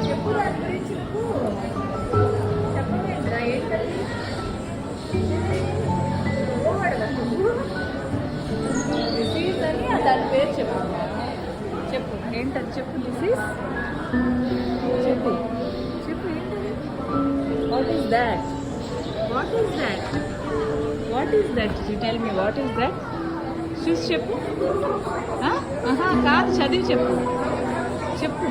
చెప్పు దాని గురించి నువ్వు చెప్పవేంద్రా ఏంటది డిసీజ్ అని దాని పేరు చెప్పు చెప్పు ఏంటది చెప్పు డిసీజ్ చెప్పు చెప్పు ఏంటది what is that what is that what is that you tell me what is that చూసి చెప్పు కాదు చదివి చెప్పు చెప్పు